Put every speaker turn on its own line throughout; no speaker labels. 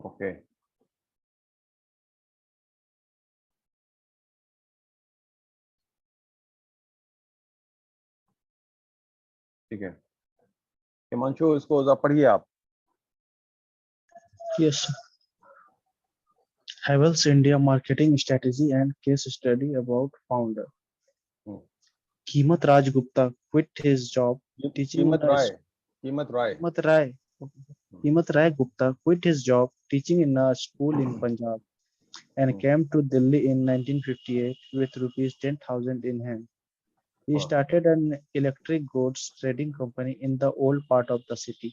Okay, ठीक है। हिमांशु, इसको जरा पढ़िए आप।
Yes. Havells India marketing strategy and case study about founder.
Hmm,
Kimat Raj Gupta quit his job teaching in
कीमत
a
राय, कीमत राय।
Kimat Rai. Kimat Rai Gupta quit his job teaching in a school in Punjab and
hmm,
came to Delhi in 1958 with rupees 10,000 in hand. He
हाँ,
started an electric goods trading company in the old part of the city,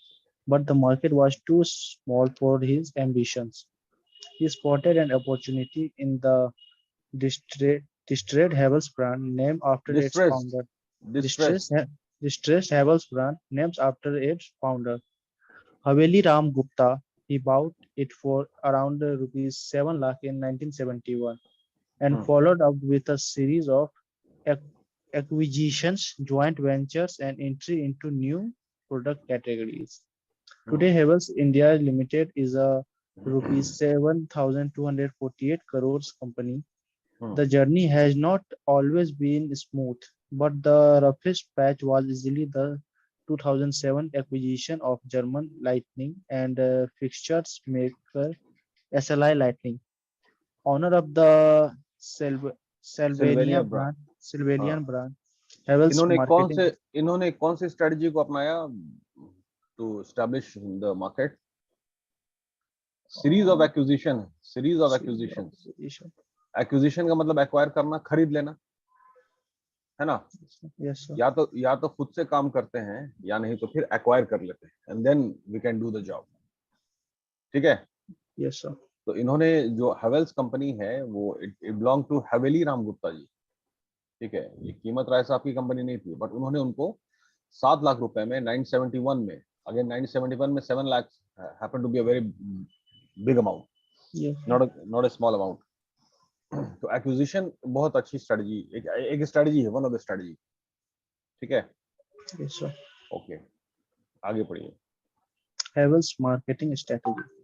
but the market was too small for his ambitions. He spotted an opportunity in the distressed Havells brand named after its
distressed,
founder.
Distressed.
Distressed, distressed Havells brand named after its founder. Haveli Ram Gupta. He bought it for around rupees 7 lakh in 1971 and
hmm,
followed up with a series of ac- acquisitions, joint ventures, and entry into new product categories.
Hmm,
Today, Havells India Limited is a rupees 7,248 crores company.
Hmm,
The journey has not always been smooth, but the roughest patch was easily the 2007 acquisition of German Lightning and fixtures maker SLI Lightning, owner of the
Sylvania
Sylvania
brand.
brand,
हाँ,
Sylvanian brand. Havells
इन्होंने कौन से,
marketing.
इन्होंने कौन सी strategy को अपनाया to establish the market? Series of
uh,
acquisition, series of
Series of
acquisitions.
acquisition.
Acquisition का मतलब एक्वायर करना, खरीद लेना, है ना?
Yes, sir.
या तो खुद से काम करते हैं, या नहीं तो फिर एक्वायर कर लेते हैं, and then we can do the job. ठीक है।
Yes, sir.
तो इन्होंने जो हेवेल्स कंपनी है वो इट बिलोंग टू हवेली राम गुप्ता जी। ठीक है, ये कीमत राय साहब की कंपनी नहीं थी, बट उन्होंने उनको 7 लाख रुपए में 971 में, अगेन 971 में 7 lakh happen to be a very big amount,
Yes, sir.
Not a small amount. तो एक्विजिशन बहुत अच्छी स्ट्रेटजी, एक स्ट्रेटजी है, वन ऑफ द स्ट्रेटजी। ठीक है,
Yes, sir.
ओके, आगे पढ़िए।
Havells marketing strategy.
Hmm,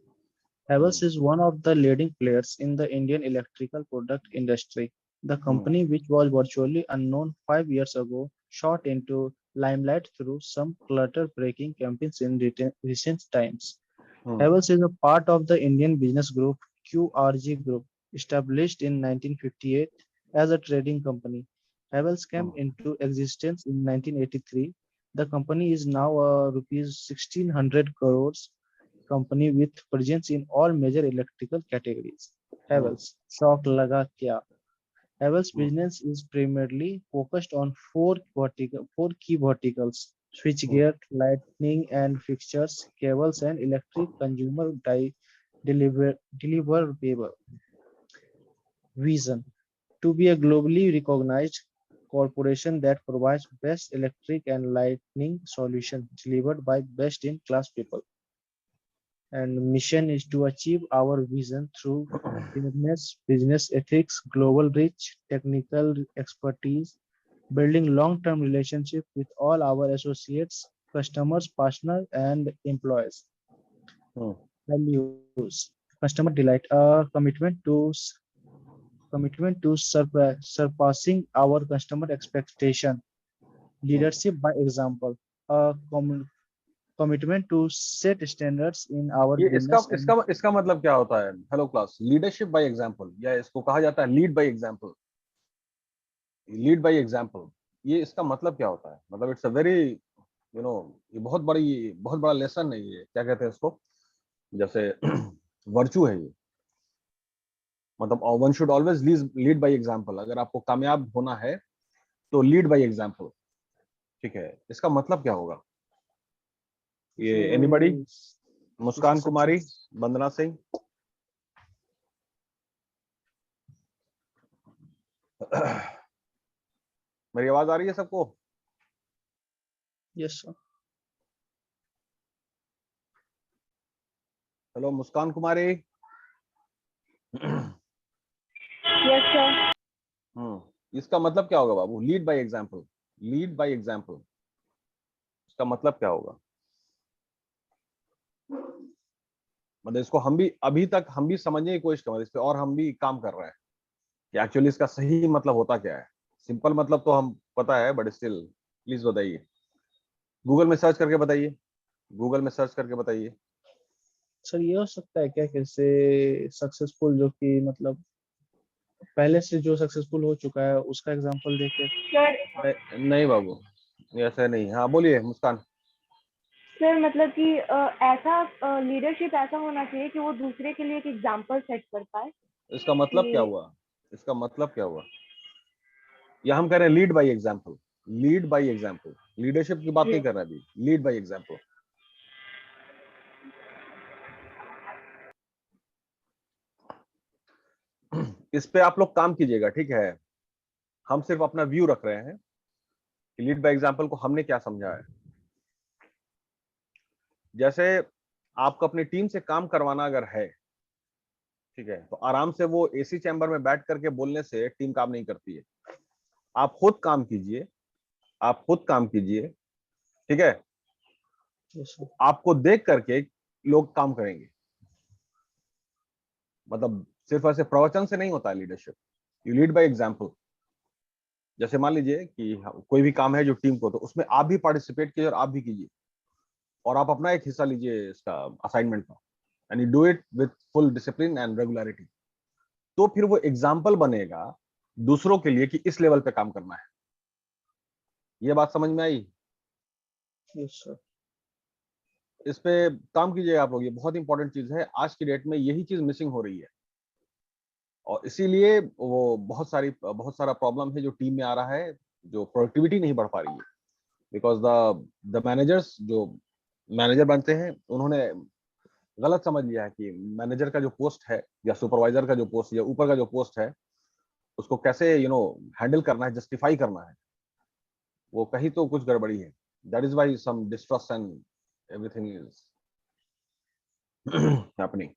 Havells is one of the leading players in the Indian electrical product industry. The
hmm,
company, which was virtually unknown 5 years ago, shot into limelight through some clutter-breaking campaigns in recent times.
Hmm,
Havells is a part of the Indian business group QRG Group, established in 1958 as a trading company. Havells came
hmm,
into existence in 1983. The company is now a rupees 1600 crores company with presence in all major electrical categories.
Hmm,
Havells, shock laga kya? Havells
hmm,
business is primarily focused on four key verticals:
hmm,
switchgear, lighting and fixtures, cables, and electric consumer deliverable. Vision: to be a globally recognized corporation that provides best electric and lighting solutions delivered by best-in-class people. And mission is to achieve our vision through fairness, business ethics, global reach, technical expertise, building long-term relationship with all our associates, customers, partners, and employees.
Hmm,
Values: customer delight, a commitment to surpassing our customer expectation.
Hmm.
Leadership by example, a commitment to set standards in our
ये इसका
business and
इसका इसका मतलब क्या होता है? Hello class, leadership by example, या इसको कहा जाता है lead by example. Lead by example, ये इसका मतलब क्या होता है? मतलब it's a very, you know, ये बहुत बड़ा लेसन है। ये क्या कहते हैं इसको? जैसे वर्चू है ये। मतलब one should always lead by example. अगर आपको कामयाब होना है तो लीड बाय एग्जांपल। ठीक है, इसका मतलब क्या होगा? ये anybody?
so to
Muskan Kumari,
success.
Vandana Singh? मेरी आवाज आ रही है सबको?
Yes, sir.
Hello Muskan Kumari.
Yes, sir.
इसका मतलब क्या होगा बाबू? Lead by example. Lead by example, इसका मतलब क्या होगा? मतलब इसको हम भी अभी तक हम भी समझने की कोशिश कर रहे हैं इस पे, और हम भी काम कर रहे हैं कि एक्चुअली इसका सही मतलब होता क्या है। सिंपल मतलब तो हम पता है, बट स्टिल प्लीज बताइए, गूगल में सर्च करके बताइए, गूगल में सर्च करके बताइए।
सर ये हो सकता है क्या, कैसे सक्सेसफुल जो कि मतलब पहले से जो सक्सेसफुल हो चुका है उसका एग्जांपल देके?
सर
नहीं बाबू, ऐसा नहीं। हाँ बोलिए मुस्कान।
सर मतलब कि ऐसा लीडरशिप ऐसा होना चाहिए कि वो दूसरे के लिए एक एग्जाम्पल सेट कर पाए
इसका मतलब क्या
कि
हुआ? इसका मतलब क्या हुआ? या हम कह रहे हैं lead by example, lead by example, leadership की बात नहीं कर रहे अभी, लीड बाय एग्जाम्पल। इस पे आप लोग काम कीजिएगा, ठीक है? हम सिर्फ अपना व्यू रख रहे हैं कि लीड बाय एग्जाम्पल को हमने क्या समझा है। जैसे आपको अपनी टीम से काम करवाना अगर है, ठीक है, तो आराम से वो एसी चैम्बर में बैठ करके बोलने से टीम काम नहीं करती है। आप खुद काम कीजिए, आप खुद काम कीजिए, ठीक है?
Yes, sir.
आपको देख करके लोग काम करेंगे। मतलब सिर्फ ऐसे प्रवचन से नहीं होता है leadership, you lead by example. जैसे मान लीजिए कि कोई भी काम है जो टीम को, तो उसमें आप भी पार्टिसिपेट कीजिए और आप भी कीजिए, और आप अपना एक हिस्सा लीजिए इसका असाइनमेंट का, and you do it with full discipline and regularity. तो फिर वो एग्जाम्पल बनेगा दूसरों के लिए कि इस लेवल पे काम करना है। ये बात समझ में आई?
Yes, sir.
इस पे काम कीजिएगा आप लोग, ये बहुत इंपॉर्टेंट चीज है। आज की डेट में यही चीज मिसिंग हो रही है, और इसीलिए वो बहुत सारा प्रॉब्लम है जो टीम में आ रहा है, जो प्रोडक्टिविटी नहीं बढ़ पा रही है। बिकॉज द मैनेजर्स जो मैनेजर बनते हैं, उन्होंने गलत समझ लिया है कि मैनेजर का जो पोस्ट है या सुपरवाइजर का जो पोस्ट या ऊपर का जो पोस्ट है, उसको कैसे हैंडल करना है, जस्टिफाई करना है। वो कहीं तो कुछ गड़बड़ी है। That is why some distrust and everything is happening.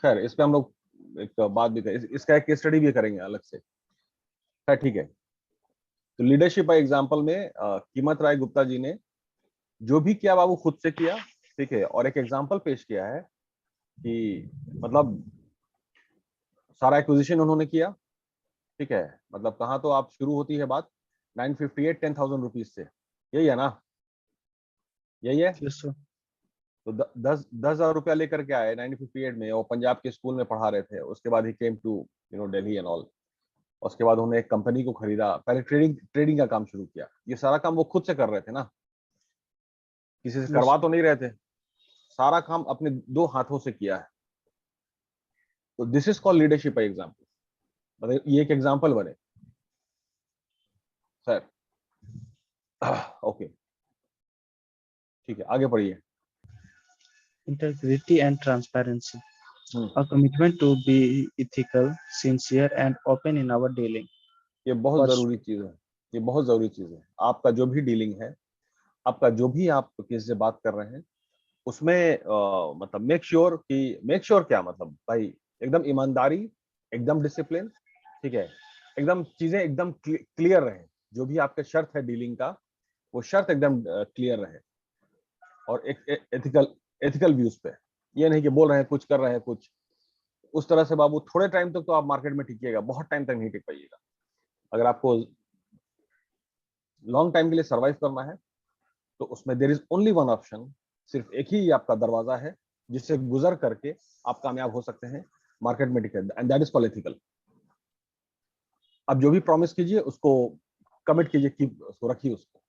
खैर, इस पे हम लोग एक बात भी करें, इसका एक केस स्टडी भी करेंगे अलग से। खैर ठीक है। तो लीडरशिप बाय एग्जांपल में कीमत राय गुप्ता जी ने जो भी किया बाबू खुद से किया, ठीक है, और एक एग्जांपल पेश किया है कि मतलब सारा एक्विजिशन उन्होंने किया, ठीक है। मतलब कहाँ तो आप शुरू होती है बात 958 10,000 रुपीज से, यही है ना? यही है।
Yes, sir.
तो 10,000 रुपया लेकर के आए 1958 में, वो पंजाब के स्कूल में पढ़ा रहे थे। उसके बाद ही came to Delhi and all. उसके बाद उन्होंने एक कंपनी को खरीदा, पहले ट्रेडिंग ट्रेडिंग का काम शुरू किया। ये सारा काम वो खुद से कर रहे थे ना, किसी से
Yes,
करवा
sir.
तो नहीं रहे थे। सारा काम अपने दो हाथों से किया है। तो this is called leadership by example. मतलब ये एक एग्जांपल बने सर। ओके, ठीक है, आगे पढ़िए।
Integrity and transparency.
Hmm,
A commitment to be ethical, sincere, and open in our dealing.
ये बहुत
Pers-
जरूरी चीज है। ये बहुत जरूरी चीज है। आपका जो भी डीलिंग है, आपका जो भी आप किसी से बात कर रहे हैं, उसमें मतलब मेक श्योर क्या मतलब भाई, एकदम ईमानदारी, एकदम डिसिप्लिन, ठीक है, एकदम चीजें एकदम क्लियर रहे। जो भी आपके शर्त है डीलिंग का, वो शर्त एकदम क्लियर रहे, और एक एथिकल एथिकल व्यूज पे। ये नहीं कि बोल रहे हैं कुछ, कर रहे हैं कुछ। उस तरह से बाबू थोड़े टाइम तक तो आप मार्केट में टिकिएगा, बहुत टाइम तक नहीं टिक पाइएगा। अगर आपको लॉन्ग टाइम के लिए सर्वाइव करना है, तो उसमें there is only one option. सिर्फ एक ही आपका दरवाजा है जिससे गुजर करके आप कामयाब हो सकते हैं मार्केट में टिके, and that is called ethical. आप जो भी प्रॉमिस कीजिए उसको कमिट कीजिए, कि उसको रखिए उसको।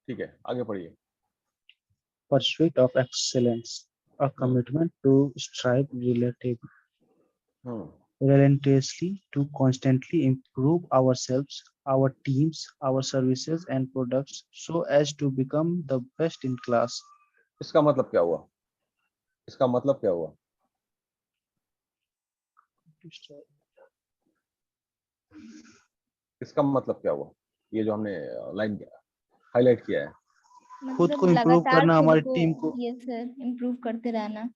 ठीक है, आगे पढ़िए।
Pursuit of excellence. A
hmm
commitment to strive
hmm
relentlessly to constantly improve ourselves, our teams, our services, and products so as to become the best in class.
इसका मतलब क्या हुआ? इसका मतलब क्या हुआ? इसका मतलब क्या हुआ? ये जो हमने लाइन हाईलाइट किया है,
खुद को
मतलब
इम्प्रूव
लगातार
करना,
खुद
हमारी
को,
टीम को।
ये सर, इम्प्रूव करते रहना।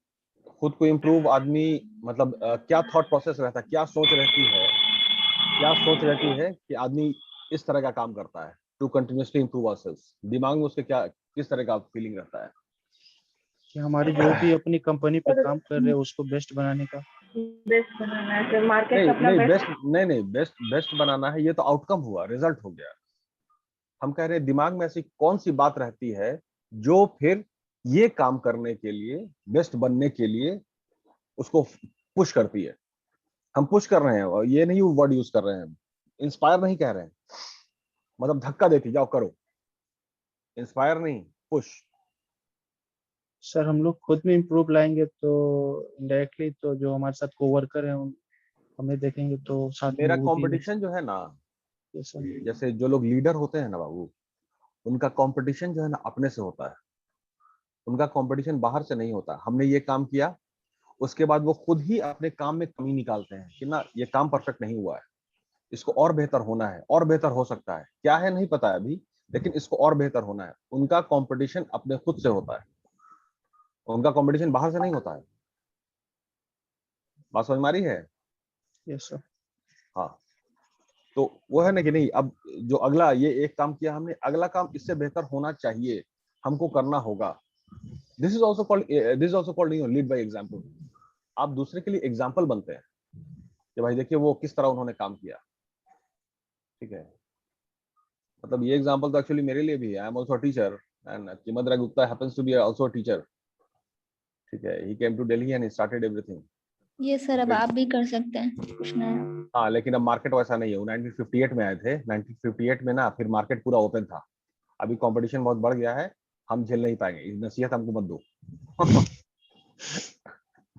खुद को इम्प्रूव आदमी मतलब क्या थॉट प्रोसेस रहता है, क्या सोच रहती है, क्या सोच रहती है कि आदमी इस तरह का काम करता है, टू कंटिन्यूअसली इम्प्रूव आवरसेल्व्स। दिमाग में उसके क्या किस तरह का फीलिंग रहता है?
कि हमारी जो भी अपनी कंपनी पे काम कर रहे हैं उसको बेस्ट बनाने का।
बेस्ट बनाना है सर, मार्केट
नहीं
का अपना
नहीं,
बेस्ट।
बेस्ट नहीं, बेस्ट बनाना है, ये तो आउटकम हुआ, रिजल्ट हो गया। हम कह रहे हैं दिमाग में ऐसी कौन सी बात रहती है जो फिर ये काम करने के लिए, बेस्ट बनने के लिए उसको पुश करती है। हम पुश कर रहे हैं, और ये नहीं वर्ड यूज कर रहे हैं, इंस्पायर नहीं कह रहे हैं, मतलब धक्का देती जाओ करो, इंस्पायर नहीं, पुश।
सर हम लोग खुद में इम्प्रूव लाएंगे तो इनडायरेक्टली तो जो हमारे साथ कोवर्कर हैं हमें देखेंगे तो साथ में
मेरा
वो भी।
कंपटीशन जो है ना,
यस सर।
जैसे जो लोग लीडर होते हैं ना बाबू, उनका कंपटीशन जो है ना अपने से होता है, उनका कंपटीशन बाहर से नहीं होता। हमने ये काम किया, उसके बाद वो खुद ही अपने काम में कमी निकालते हैं कि ना ये काम परफेक्ट नहीं हुआ है, इसको और बेहतर होना है, और बेहतर हो सकता है, क्या है नहीं पता है अभी, लेकिन इसको और बेहतर होना है। उनका कंपटीशन अपने खुद से होता है, उनका कंपटीशन बाहर से नहीं होता है। बात समझ में आ रही है?
Yes sir.
हाँ, तो वो है ना कि नहीं, अब जो अगला ये एक काम किया हमने, अगला काम इससे बेहतर होना चाहिए, हमको करना होगा। This is also called, this is also called lead by example. आप दूसरे के लिए एग्जाम्पल बनते हैं कि भाई देखिए वो किस तरह उन्होंने काम किया। ठीक है, मतलब ये एग्जाम्पल तो एक्चुअली मेरे लिए भी है। I am also teacher and Chimandra Gupta happens to be also teacher. ठीक है, he came to Delhi and he started everything.
ये सर अब आप भी कर सकते हैं कुछ नया।
हाँ, लेकिन अब मार्केट वैसा नहीं है। वो 1958 में आए थे, 1958 में ना फिर मार्केट पूरा ओपन था। अभी कंपटीशन बहुत बढ़ गया है, हम झेल नहीं पाएंगे, इस नसीहत हमको मत दो।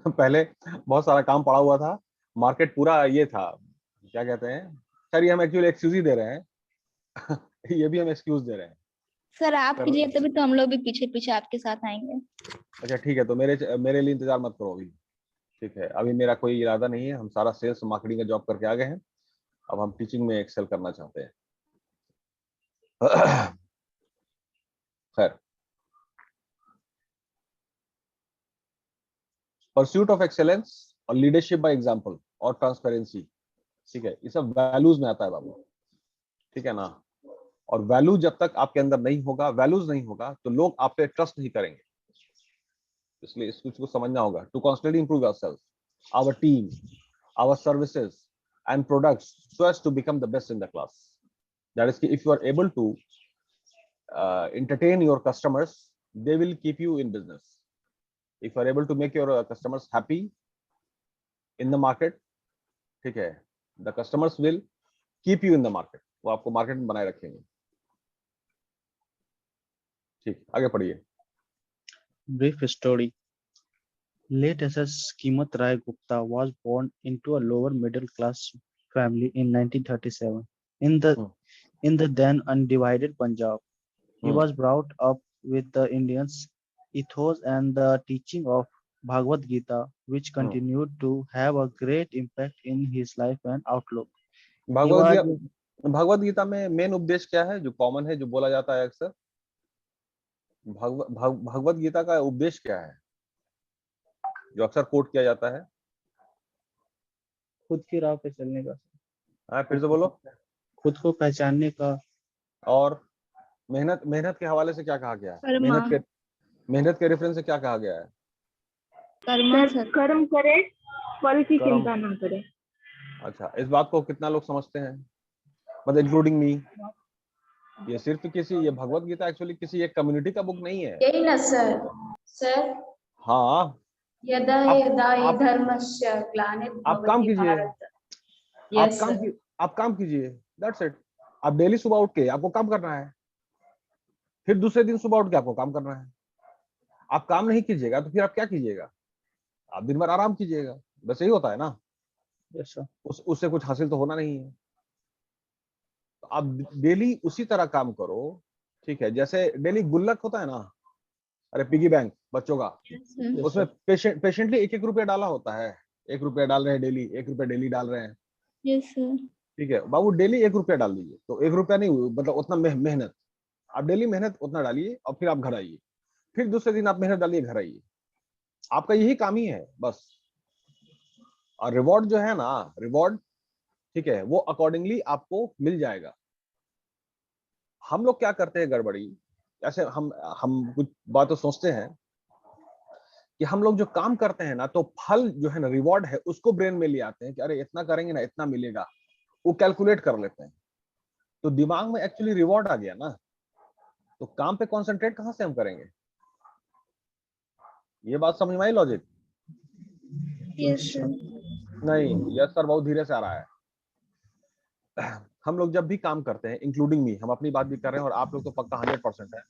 पहले बहुत सारा काम पड़ा हुआ था, मार्केट पूरा ये था, क्या कहते हैं, सर ये हम एक्चुअली एक्सक्यूज ही दे रहे हैं। ये भी हम एक्सक्यूज दे रहे हैं
सर आप
सर।
कीजिए तभी तो हम लोग भी पीछे पीछे आपके साथ आएंगे।
अच्छा ठीक है, तो मेरे लिए इंतजार मत करो अभी। ठीक है, अभी मेरा कोई इरादा नहीं है, हम सारा सेल्स मार्केटिंग का जॉब करके आ गए हैं, अब हम टीचिंग में एक्सेल करना चाहते हैं। खैर, परस्यूट ऑफ एक्सेलेंस और लीडरशिप बाय एग्जांपल और ट्रांसपेरेंसी, ठीक है, ये सब वैल्यूज में आता है बाबू। ठीक है ना, और वैल्यू जब तक आपके अंदर नहीं होगा, वैल्यूज नहीं होगा, तो लोग आप पे ट्रस्ट नहीं करेंगे। इसलिए इस कुछ को समझना होगा। To constantly improve ourselves, our team, our services and products, so as to become the best in the class. That is, if you are able to entertain your customers, they will keep you in business. If you are able to make your customers happy in the market, ठीक है, the customers will keep you in the market, वो आपको market में बनाए रखेंगे। ठीक, आगे पढ़िए।
Brief story. Late SS Kimat Rai Gupta was born into a lower middle class family in 1937 in the then undivided Punjab. He was brought up with the Indians ethos and the teaching of Bhagavad Gita, which continued to have a great impact in his life and outlook. He was
Bhagavad Gita में main उपदेश क्या है जो common है, जो बोला जाता है अक्सर? भगवद गीता का उपदेश क्या है जो अक्सर कोट किया जाता है?
खुद की राह पे चलने का,
हाँ, फिर से बोलो।
खुद को पहचानने का,
और मेहनत, मेहनत के हवाले से क्या कहा गया है?
कर्मा।
मेहनत के रेफरेंस से क्या कहा गया है?
Karma
sir
sir.
कर्म करे, फल की
कर्म।
चिंता ना करे।
अच्छा, इस बात को कितना लोग समझते हैं, मतलब इंक्लूडिंग मी? ये सिर्फ किसी, ये भगवत गीता एक्चुअली किसी एक कम्युनिटी का बुक नहीं है।
यही ना सर। सर
हाँ,
यदा यदा हि धर्मस्य
आप काम
ग्लानिर्भवति
कीजिए,
भारत। Yes sir.
आप काम कीजिए, दैट्स इट। आप डेली सुबह उठ के आपको काम करना है, फिर दूसरे दिन सुबह उठ के आपको काम करना है। आप काम नहीं कीजिएगा तो फिर आप क्या कीजिएगा? आप दिन भर आराम कीजिएगा, बस यही होता है ना।
yes sir.
उससे कुछ हासिल तो होना नहीं है। तो आप डेली उसी तरह काम करो, ठीक है, जैसे डेली गुल्लक होता है ना, अरे पिगी बैंक बच्चों का, उसमें पेशेंटली 1-1 रुपया डाला होता है। 1 रुपया डाल रहे हैं डेली, 1 रुपया डेली डाल रहे हैं।
Yes sir.
ठीक है बाबू, डेली 1 रुपया डाल दीजिए, तो 1 रुपया नहीं, मतलब उतना मेहनत आप डेली मेहनत उतना डालिए, और फिर आप घर आइए, फिर दूसरे दिन आप मेहनत डालिए, घर आइए। आपका यही काम ही है बस। और रिवॉर्ड जो है ना, रिवॉर्ड, ठीक है, वो अकॉर्डिंगली आपको मिल जाएगा। हम लोग क्या करते हैं गड़बड़ी, ऐसे हम कुछ बातें सोचते हैं कि हम लोग जो काम करते हैं ना, तो फल जो है ना, रिवॉर्ड है, उसको ब्रेन में ले आते हैं कि अरे इतना करेंगे ना इतना मिलेगा, वो कैलकुलेट कर लेते हैं। तो दिमाग में एक्चुअली रिवॉर्ड आ गया ना, तो काम पे कंसंट्रेट कहां से हम करेंगे? ये बात समझ में आई लॉजिक?
Yes sir.
नहीं, यस सर बहुत धीरे से आ रहा है। हम लोग जब भी काम करते हैं, इंक्लूडिंग मी, हम अपनी बात भी कर रहे हैं और आप लोग तो पक्का 100% है।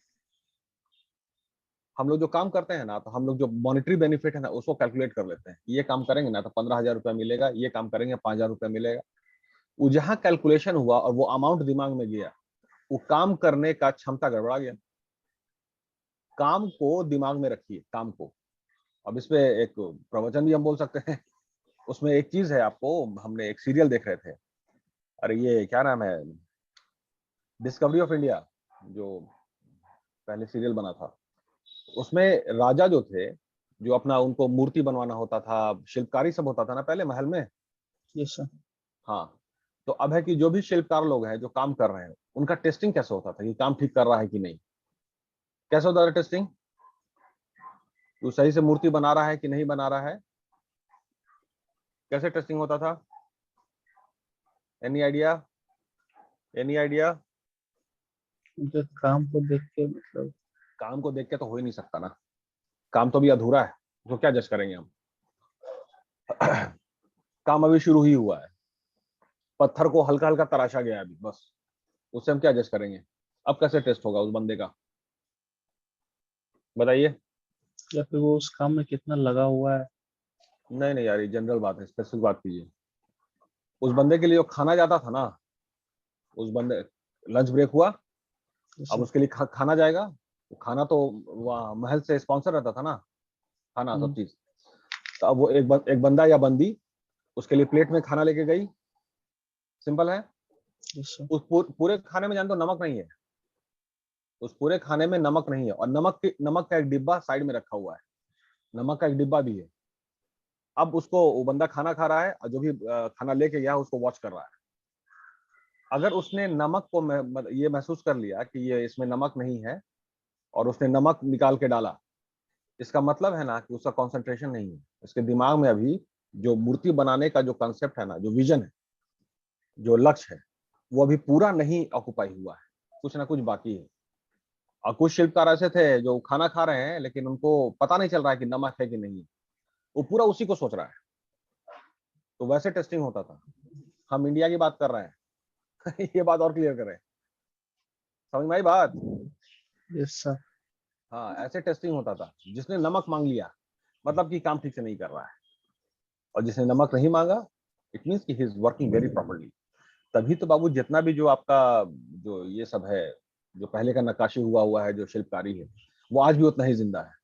हम लोग जो काम करते हैं ना, तो हम लोग जो मॉनेटरी बेनिफिट है ना, उसको कैलकुलेट कर लेते हैं। ये काम करेंगे ना तो 15,000 रुपया मिलेगा, ये काम करेंगे 5,000 रुपया मिलेगा। वो जहां कैलकुलेशन हुआ और वो अमाउंट दिमाग में गया, वो काम करने का क्षमता गड़बड़ा गया। काम को दिमाग में रखिए, काम को। अब इसमें एक प्रवचन भी हम बोल सकते हैं। उसमें एक चीज है, आपको, हमने एक सीरियल देख रहे थे, अरे ये क्या नाम है, डिस्कवरी ऑफ इंडिया, जो पहले सीरियल बना था, उसमें राजा जो थे, जो अपना उनको मूर्ति बनवाना होता था, शिल्पकारी सब होता था ना पहले महल में।
Yes sir.
हाँ, तो अब है कि जो भी शिल्पकार लोग हैं जो काम कर रहे हैं, उनका टेस्टिंग कैसे होता था कि काम ठीक कर रहा है कि नहीं? कैसे होता था टेस्टिंग? वो सही से मूर्ति बना रहा है कि नहीं बना रहा है? कैसे टेस्टिंग होता था? Any idea? Any idea?
उनके काम को देख के मतलब
काम को देख के तो हो ही नहीं सकता ना, काम तो भी अधूरा है, उसको क्या जज करेंगे हम? काम अभी शुरू ही हुआ है, पत्थर को हल्का हल्का तराशा गया अभी बस, उससे हम क्या जज करेंगे? अब कैसे टेस्ट होगा उस बंदे का, बताइए?
या फिर वो उस काम में कितना लगा हुआ है।
नहीं नहीं यार, ये जनरल बात है, स्पेसिफिक बात कीजिए। उस बंदे के लिए जो खाना जाता था ना, उस बंदे, लंच ब्रेक हुआ,
यस
अब
सर।
उसके लिए खाना जाएगा, वो खाना तो वहाँ महल से स्पॉन्सर रहता था ना, खाना सब चीज। तो अब वो एक बंदा या बंदी उसके लिए प्लेट में खाना लेके गई, सिंपल है।
Yes sir.
उस पूरे खाने में जान तो नमक नहीं है, उस पूरे खाने में नमक नहीं है, और नमक का एक डिब्बा साइड में रखा हुआ है, नमक का एक डिब्बा भी है। अब उसको, वो बंदा खाना खा रहा है और जो भी खाना लेके गया उसको वॉच कर रहा है। अगर उसने नमक को ये महसूस कर लिया कि ये इसमें नमक नहीं है, और उसने नमक निकाल के डाला, इसका मतलब है ना कि उसका कंसंट्रेशन नहीं है, उसके दिमाग में अभी जो मूर्ति बनाने का जो कंसेप्ट है ना, जो विजन है, जो लक्ष्य है, वो अभी पूरा नहीं ऑक्युपाई हुआ है, कुछ ना कुछ बाकी है। और कुछ शिल्पकार ऐसे थे जो खाना खा रहे हैं लेकिन उनको पता नहीं चल रहा है कि नमक है कि नहीं है, वो पूरा उसी को सोच रहा है। तो वैसे टेस्टिंग होता था। हम इंडिया की बात कर रहे हैं। ये बात और क्लियर करें, समझ में आई बात?
Yes sir.
हाँ, ऐसे टेस्टिंग होता था। जिसने नमक मांग लिया मतलब कि काम ठीक से नहीं कर रहा है, और जिसने नमक नहीं मांगा, इट मीन्स कि he is working very properly. तभी तो बाबू, जितना भी जो आपका जो ये सब है, जो पहले का नक्काशी हुआ है, जो शिल्पकारी है, वो आज भी उतना ही जिंदा है।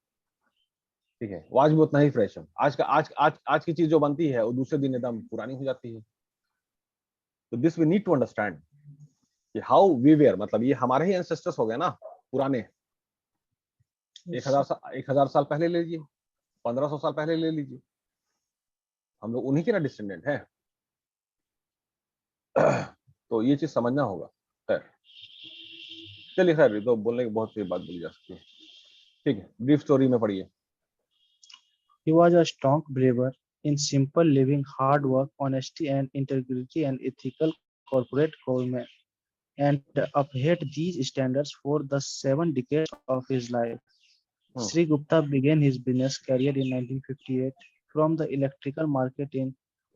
ठीक है, वो आज भी उतना ही फ्रेश है। आज की चीज जो बनती है वो दूसरे दिन एकदम पुरानी हो जाती है। तो this we need to understand कि हाउ वी वेयर, मतलब ये हमारे ही एंसेस्टर्स हो गए ना, पुराने। 1,000 साल पहले ले लीजिए, 1,500 साल पहले ले लीजिए, हम लोग उन्हीं के ना डिस्टेंडेंट हैं। तो ये चीज समझना होगा। खैर, चलिए, खैर, ये तो बोलने की बहुत सी बात बोली जा सकती है। ठीक है, ब्रीफ स्टोरी में पढ़िए।
He was a strong believer in simple living, hard work, honesty and integrity and ethical corporate government, and upheld these standards for the 7 decades of his life. Sri Gupta began his business career in 1958 from the electrical market in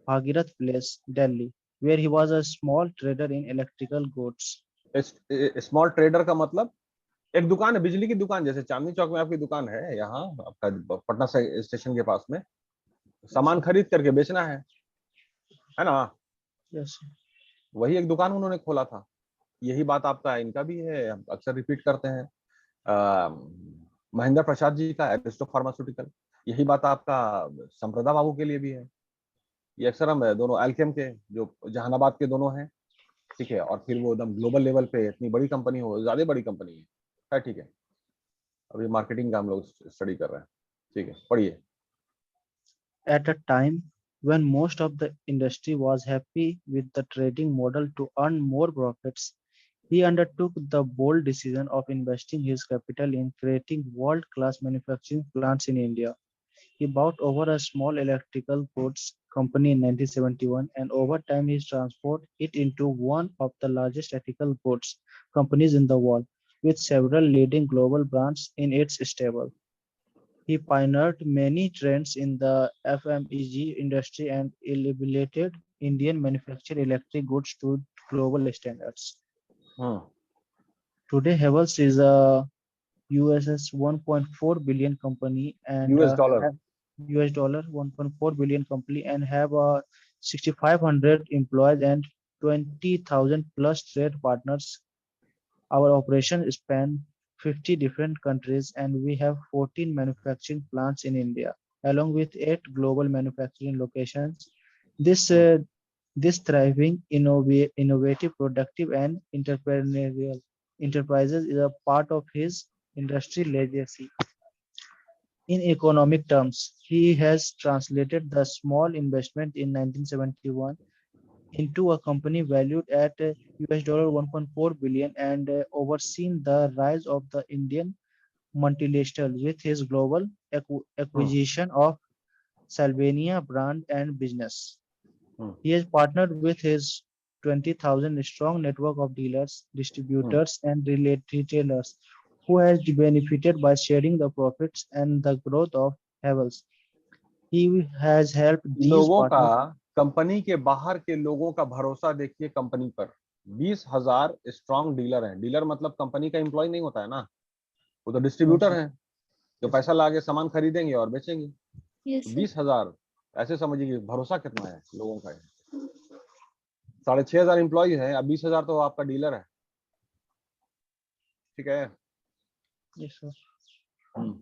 Bhagirath Place, Delhi, where he was a small trader in electrical goods.
Small trader का मतलब एक दुकान है, बिजली की दुकान, जैसे चांदनी चौक में आपकी दुकान है, यहाँ आपका पटना स्टेशन के पास में सामान खरीद करके बेचना है ना?
Yes.
वही एक दुकान उन्होंने खोला था। यही बात आपका इनका भी है, हम अक्सर रिपीट करते हैं, महेंद्र प्रसाद जी का एरिस्टो फार्मास्यूटिकल। यही बात आपका संप्रदा बाबू के लिए भी है। ये अक्सर हम दोनों एल्केम के, जो जहानाबाद के दोनों हैं, ठीक है, और फिर वो एकदम ग्लोबल लेवल पे इतनी बड़ी कंपनी हो, ज्यादा बड़ी कंपनी है, ठीक है। अभी मार्केटिंग का हम लोग स्टडी कर रहे हैं, ठीक है, पढ़िए।
At a time when most of the industry was happy with the trading model to earn more profits, he undertook the bold decision of investing his capital in creating world-class manufacturing plants in India. He bought over a small electrical goods company in 1971, and over time he transformed it into one of the largest electrical goods companies in the world, with several leading global brands in its stable. He pioneered many trends in the FMEG industry and elevated Indian manufactured electric goods to global standards.
Hmm.
Today, Havells is a USS 1.4 billion company and
US dollar.
US dollar 1.4 billion company and have 6,500 employees and 20,000 plus trade partners. Our operations span 50 different countries and we have 14 manufacturing plants in India, along with 8 global manufacturing locations. This
Hmm.
this thriving, innovative, productive, and entrepreneurial enterprises is a part of his industry legacy. In economic terms, he has translated the small investment in 1971 into a company valued at US dollar 1.4 billion and overseen the rise of the Indian multinational with his global
Hmm.
acquisition of Salvania brand and business.
Hmm.
He has partnered with his 20,000 strong network of dealers,
Hmm.
distributors, and retailers who has benefited by sharing the profits and the growth of Havels. He has helped these
लोगों का
partners.
Company के बाहर के लोगों का भरोसा देखिए company पर। 20,000 स्ट्रॉन्ग डीलर हैं। डीलर मतलब कंपनी का एम्प्लॉय नहीं होता है ना, वो तो
Yes,
डिस्ट्रीब्यूटर
sir.
हैं जो
Yes,
पैसा लाके सामान खरीदेंगे और बेचेंगे।
Yes, sir.
20,000 ऐसे समझिए कि भरोसा कितना है लोगों का। 6,500 एम्प्लॉय हैं, अब 20,000 तो आपका डीलर है। ठीक है।
yes, sir.
Hmm.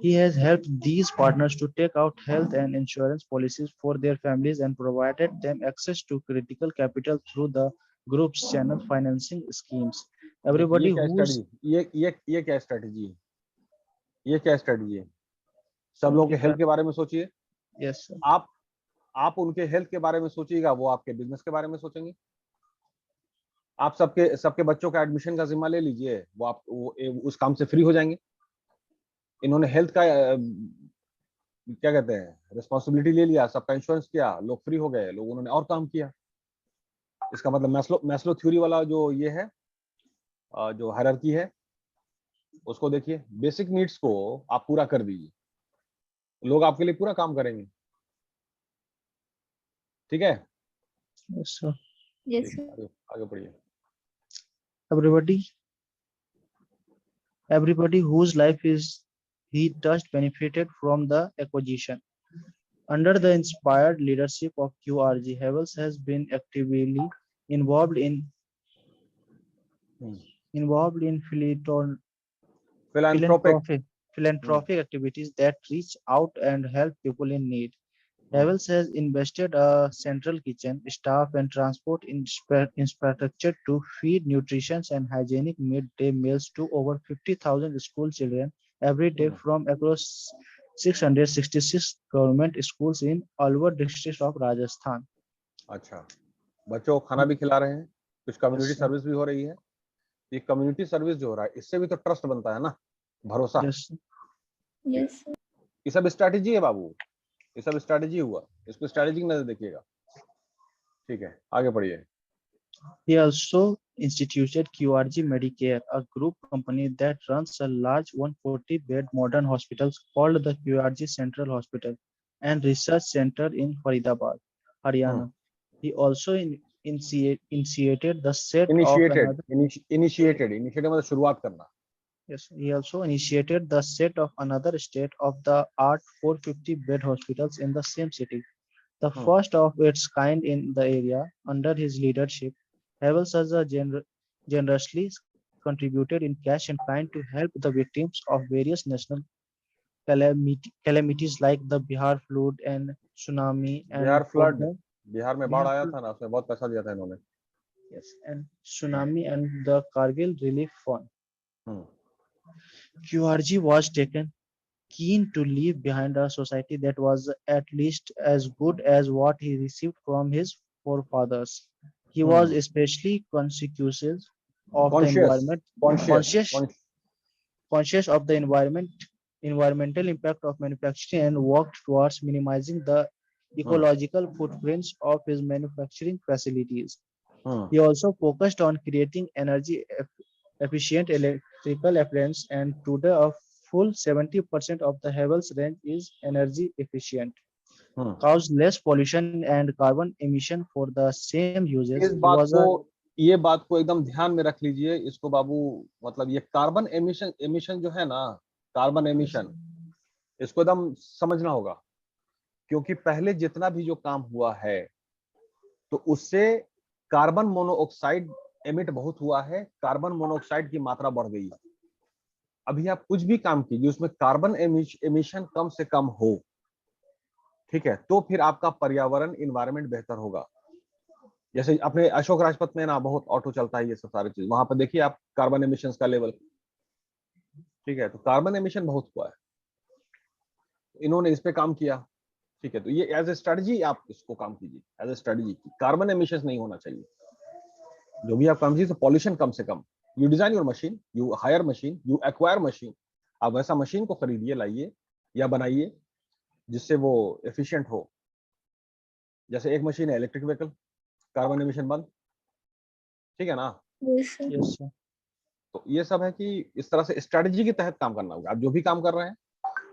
He has helped these partners to take out health and insurance policies for their families and provided them access to critical capital through the group's channel financing schemes.
ये
Everybody
क्या
who's
strategy, ये क्या strategy है, ये क्या strategy है? सब लोगों के
उनके
हेल्थ
साथ,
के बारे में सोचिए।
yes, sir.
आप उनके हेल्थ के बारे में सोचिएगा, वो आपके बिजनेस के बारे में सोचेंगे। आप सबके सबके बच्चों का एडमिशन का जिम्मा ले लीजिए, उस काम से फ्री हो जाएंगे। इन्होंने हेल्थ का क्या कहते हैं रिस्पॉन्सिबिलिटी ले लिया, सबका इंश्योरेंस किया, लोग फ्री हो गए, लोग उन्होंने और काम किया। इसका मतलब मैस्लो थ्योरी वाला जो ये है, जो हायरार्की है, उसको देखिए। बेसिक नीड्स को आप पूरा कर दीजिए, लोग आपके लिए पूरा काम करेंगे। ठीक है।
Yes, sir.
Yes,
ठीक,
sir.
आगे बढ़िए।
Everybody, everybody whose life is he touched benefited from the acquisition. Under the inspired leadership of QRG, Havels has been actively involved in philanthropic
philanthropic
philanthropic activities that reach out and help people in need. Havels has invested a central kitchen, staff, and transport infrastructure to feed nutritious and hygienic midday meals to over 50,000 school children every day from across 666 government schools in Alwar district of Rajasthan.
अच्छा, बच्चों को खाना भी खिला रहे हैं, कुछ community
Yes, sir.
Service भी हो रही है। ये कम्युनिटी सर्विस जो हो रहा है, इससे भी तो ट्रस्ट बनता है ना, भरोसा।
Yes, sir.
Yes, sir.
ये सब स्ट्रैटेजी है बाबू, ये सब स्ट्रैटेजी हुआ, इसको स्ट्रैटेजी की नजर देखिएगा। ठीक है, आगे बढ़िए।
He also instituted QRG Medicare, a group company that runs a large 140-bed modern hospital called the QRG Central Hospital and Research Center in Faridabad, Haryana. He also initiated the set of another.
Initiated मतलब शुरुआत करना।
Yes, he also initiated the set of another state-of-the-art 450-bed hospitals in the same city, the first of its kind in the area. Under his leadership, Havels has generously contributed in cash and kind to help the victims of various national calamities like the Bihar flood and tsunami and
Bihar
for
flood,
the
Bihar में बाढ़ आया था ना, उसमें बहुत पैसा दिया था इन्होंने।
yes, and tsunami and the Kargil relief fund. QRG was taken keen to leave behind a society that was at least as good as what he received from his forefathers. He was especially conscious of the environment, conscious of the environment environmental impact of manufacturing and worked towards minimizing the ecological footprints of his manufacturing facilities. He also focused on creating energy efficient electrical appliances, and today a full 70% of the Havells range is energy efficient, cause less pollution and carbon emission for the same uses.
इस
He
बात
was
को,
a
ये बात को एकदम ध्यान में रख लीजिए इसको बाबू। मतलब ये कार्बन एमिशन जो है ना, कार्बन एमिशन, इसको एकदम समझना होगा। क्योंकि पहले जितना भी जो काम हुआ है तो उससे कार्बन मोनोऑक्साइड एमिट बहुत हुआ है, कार्बन मोनोऑक्साइड की मात्रा बढ़ गई है। अभी आप कुछ भी काम कीजिए उसमें कार्बन एमिशन कम से कम हो, ठीक है, तो फिर आपका पर्यावरण इन्वायरमेंट बेहतर होगा। जैसे अपने अशोक राजपथ में ना बहुत ऑटो चलता है, ये सब सारी चीज, वहां पर देखिए आप कार्बन एमिशंस का लेवल, ठीक है, तो कार्बन एमिशन बहुत हुआ है, इन्होंने इस पे काम किया, ठीक है। तो ये एज ए स्ट्रेटजी आप इसको काम कीजिए, as a strategy. Carbon emissions नहीं होना चाहिए जो भी आप काम कीजिए, तो पॉल्यूशन कम से कम। You design your machine, you hire machine, you acquire machine. आप वैसा मशीन को खरीदिए, लाइए या बनाइए जिससे वो एफिशिएंट हो। जैसे एक मशीन है इलेक्ट्रिक व्हीकल, कार्बन एमिशन बंद, ठीक है ना।
Yes, sir.
yes, sir.
तो ये सब है कि इस तरह से स्ट्रेटजी के तहत काम करना होगा। आप जो भी काम कर रहे हैं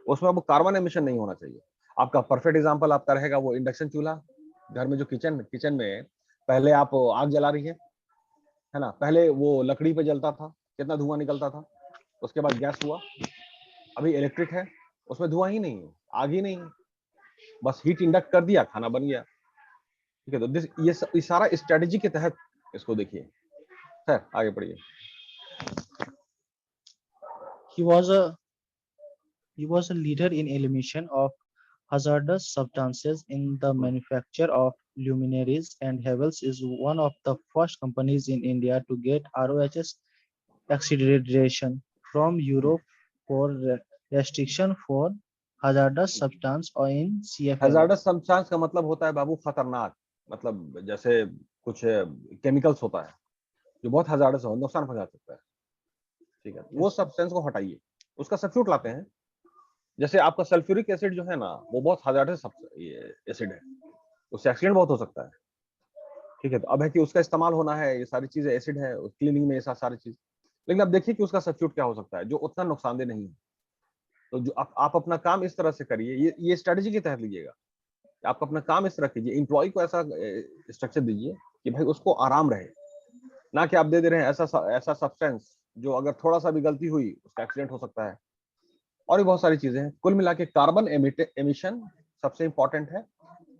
उसमें आपको कार्बन एमिशन नहीं होना चाहिए। आपका परफेक्ट एग्जांपल आपका रहेगा वो इंडक्शन चूल्हा। घर में जो किचन में पहले आप आग जला रही है ना, पहले वो लकड़ी पे जलता था, कितना धुआं निकलता था, उसके बाद गैस हुआ, अभी इलेक्ट्रिक है, उसमें धुआं ही नहीं है, आग ही नहीं है, बस हीट इंडक्ट कर दिया, खाना बन गया, ठीक है। तो ये सारा स्ट्रेटजी के तहत इसको देखिए। सर आगे बढ़िए।
He was a leader in elimination of hazardous substances in the manufacture of luminaries, and Havells is one of the first companies in India to get RoHS accreditation from Europe for restriction for hazardous substance or in CFM.
Hazards substance का मतलब होता है बाबू खतरनाक, मतलब जैसे कुछ chemicals होता है जो बहुत हैजार्डस हो, नुकसान पहुंचा सकता है, ठीक है। वो सब्सटेंस को हटाइए, उसका सब्स्टिट्यूट लाते हैं। जैसे आपका सल्फ्यूरिक एसिड जो है ना, वो बहुत हैजार्डस एसिड है, उससे एक्सीडेंट बहुत हो सकता है, ठीक है। तो अब है कि उसका इस्तेमाल होना है, ये सारी चीजें एसिड है क्लीनिंग में, ऐसा सारी चीज। लेकिन अब देखिए कि उसका सब्स्टिट्यूट क्या हो सकता है जो उतना नुकसानदेह नहीं है। तो जो आप अपना काम इस तरह से करिए, ये स्ट्रेटजी के तहत लीजिएगा। आप अपना काम इस तरह कीजिए, एम्प्लॉय को ऐसा स्ट्रक्चर दीजिए कि भाई उसको आराम रहे, ना कि आप दे रहे हैं ऐसा सब्सटेंस जो अगर थोड़ा सा भी गलती हुई उसका एक्सीडेंट हो सकता है। और भी बहुत सारी चीजें हैं। कुल मिला के कार्बन एमिशन सबसे इंपॉर्टेंट है,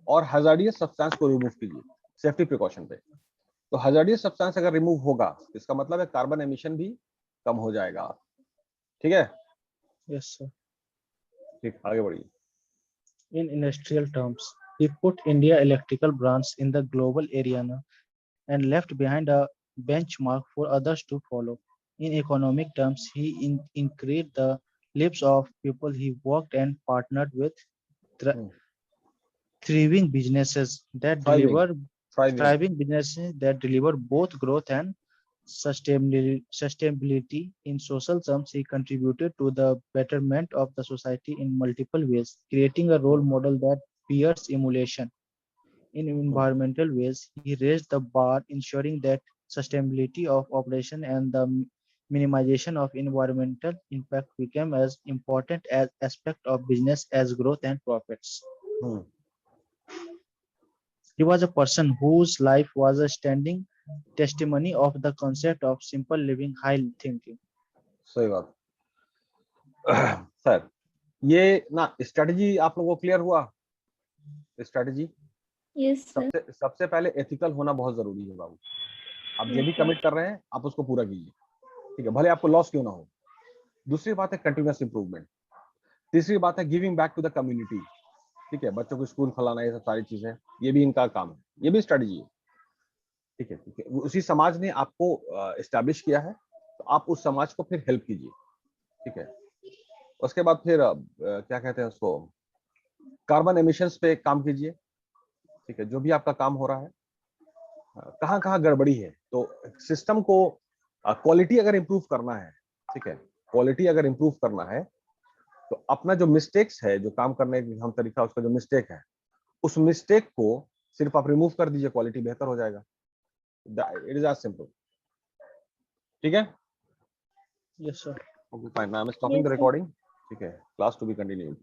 और हैजार्डियस सब्सटेंस को रिमूव कीजिए सेफ्टी प्रिकॉशन पे। तो हैजार्डियस सब्सटेंस अगर रिमूव होगा इसका मतलब है कार्बन एमिशन भी कम हो जाएगा, ठीक है।
Yes, sir.
ठीक, आगे बढ़िए।
In industrial terms, he put India electrical branch in the global arena and left behind a benchmark for others to follow. In economic terms, he increased the lives of people he worked and partnered with, thriving businesses that deliver both growth and sustainability. In social terms, he contributed to the betterment of the society in multiple ways, creating a role model that peers emulation. In environmental ways, he raised the bar, ensuring that sustainability of operation and the minimization of environmental impact became as important as aspect of business as growth and profits. He was a person whose life was a standing testimony of the concept of simple living, high thinking.
सही बात। Sir ये ना strategy आप लोगों को clear हुआ? Strategy
Yes, sir.
सबसे पहले एथिकल होना बहुत जरूरी है बाबू। आप जो भी कमिट कर रहे हैं आप उसको पूरा कीजिए, ठीक है, भले आपको लॉस क्यों ना हो। दूसरी बात है कंटिन्यूअस इंप्रूवमेंट। तीसरी बात है giving back to the community, ठीक है, बच्चों को स्कूल खिलाना, ये सब सारी चीजें, ये भी इनका काम है, ये भी स्ट्रेटजी है, ठीक है, ठीक है। उसी समाज ने आपको एस्टैब्लिश किया है, तो आप उस समाज को फिर हेल्प कीजिए, ठीक है। उसके बाद फिर क्या कहते हैं उसको, कार्बन एमिशंस पे काम कीजिए, ठीक है। जो भी आपका काम हो रहा है कहाँ कहाँ गड़बड़ी है, तो सिस्टम को क्वालिटी अगर इम्प्रूव करना है, ठीक है, क्वालिटी अगर इम्प्रूव करना है तो अपना जो मिस्टेक्स है, जो काम करने का हम तरीका, उसका जो मिस्टेक है, उस मिस्टेक को सिर्फ आप रिमूव कर दीजिए, क्वालिटी बेहतर हो जाएगा। It is as simple. ठीक है?
Yes, sir.
Okay fine, I am stopping the
Yes, sir.
Recording. ठीक है, क्लास टू बी कंटिन्यूड।